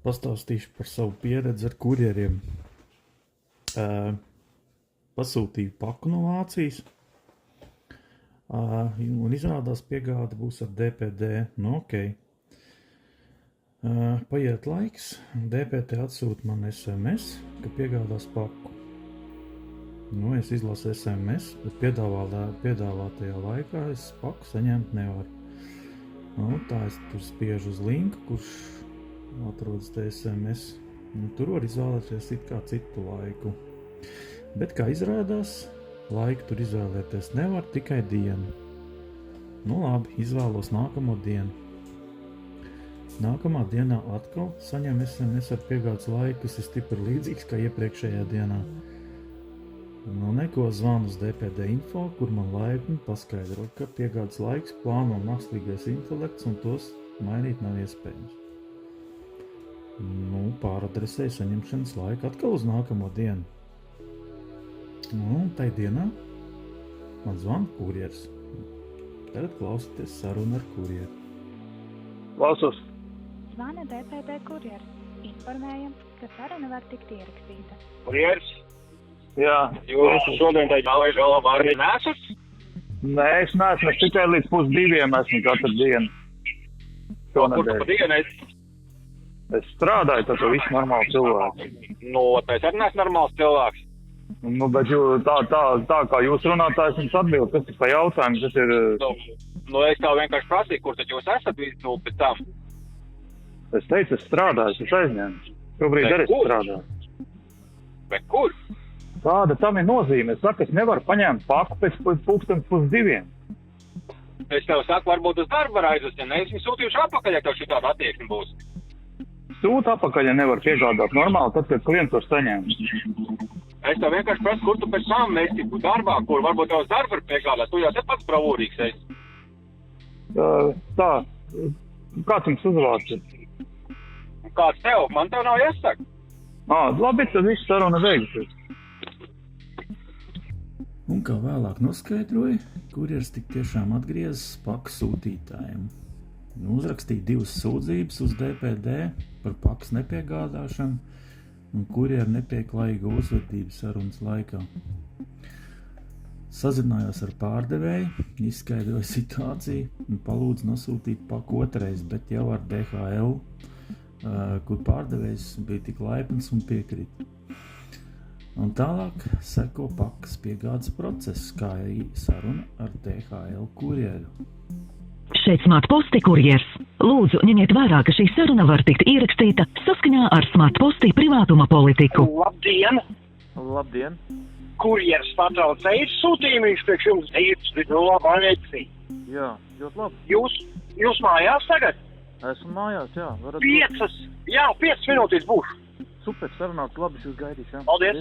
Pastāstīšu par savu pieredzi ar kurjeriem. Pasūtīju paku no Vācijas, un izrādās piegāde būs ar DPD. Nu, ok. Paiet laiks, DPD atsūta man SMS, ka piegādās paku. Nu, es izlasu SMS, bet piedāvātajā laikā es paku saņemt nevaru. Nu, tā es tur spiežu uz linku, kurš atrodas te SMS. Nu, tur var izvēlēties it kā citu laiku. Bet, kā izrādās, laiku tur izvēlēties nevar, tikai dienu. Nu labi, izvēlos nākamo dienu. Nākamā dienā atkal saņem SMS ar piegādes laiku, kas ir stipri līdzīgs kā iepriekšējā dienā. Nu, neko zvanu uz DPD info, kur man laipni paskaidro, ka piegādes laiks plāno mākslīgais intelekts un tos mainīt nav iespējams. Nu, pāradresēju saņemšanas laiku atkal uz nākamo dienu. Nu, tai dienā man zvana kurjers. Tagad klausieties sarunu ar kurjeru. Klausos. Zvana DPD kurjers. Informējam, ka saruna var tikt ierakstīta. Kurjers? Jā. Jūs šodien tā jālaiž galā arī nesat? Nē, es neesmu, es tikai līdz 1:30 esmu katru dienu. Kur tu pa dienu esi? Es strādāju, tad viss normāli cilvēki. Nu, tas arī neesmu normāls cilvēks. Nu, bet tā kā jūs runātājs jums atbild, kas ir pa jautājumu, kas ir... Nu, es tā vienkārši prasīju, kur tad jūs esat visu pēc tam? Es teicu, es strādāju, es aizņēmu. Šobrīd arī strādāju. Bet kur? Kāda tam ir nozīme? Es saku, es nevaru paņemt paku pēc 1:30. Es tev saku, varbūt uz darbu var aizvest, ja ne, es viņu sūtījuši apakaļ, ja tev šī tāda attieksme būs. Sūta apakaļ, ja nevar piegādāt normāli, tad, kad klients var saņemt. Es tev vienkārši prasu, kur tu pēc tam esi darbā, kur varbūt tev uz darbu var piegādāt, tu jau esi pats bravūrīgs esi. Tā, kāds jums uzvārds ir? Kāds tev? Man tev nav jāsaka. Labi, tad viss saruna beigusies. Un kā vēlāk noskaidroja, kurjers tik tiešām atgriezas paku sūtītājiem. Uzrakstīja 2 sūdzības uz DPD par pakas nepiegādāšanu un kurjeru nepieklājīgu uzvedību sarunas laikā. Sazinājos ar pārdevēju, izskaidroja situāciju un palūdzu nosūtīt paku otrais, bet jau ar DHL, kur pārdevējs bija tik laipns un piekrita. Un tālāk seko pakas piegādes process, kā arī saruna ar DHL kurjeru. Šeit Smartposti kurjers. Lūdzu, ņemiet vērā, ka šī saruna var tikt ierakstīta saskaņā ar Smartposti privātuma politiku. Labdien! Labdien! Kurjers patraucēja sūtījumu, viņš priekš jums ir labā veicī. Jā, ļoti labi. Jūs mājās tagad? Esmu mājās, jā. 5 minūtīs būšu. Super, sarunāt, labi, jūs gaidīšu, jā. Paldies.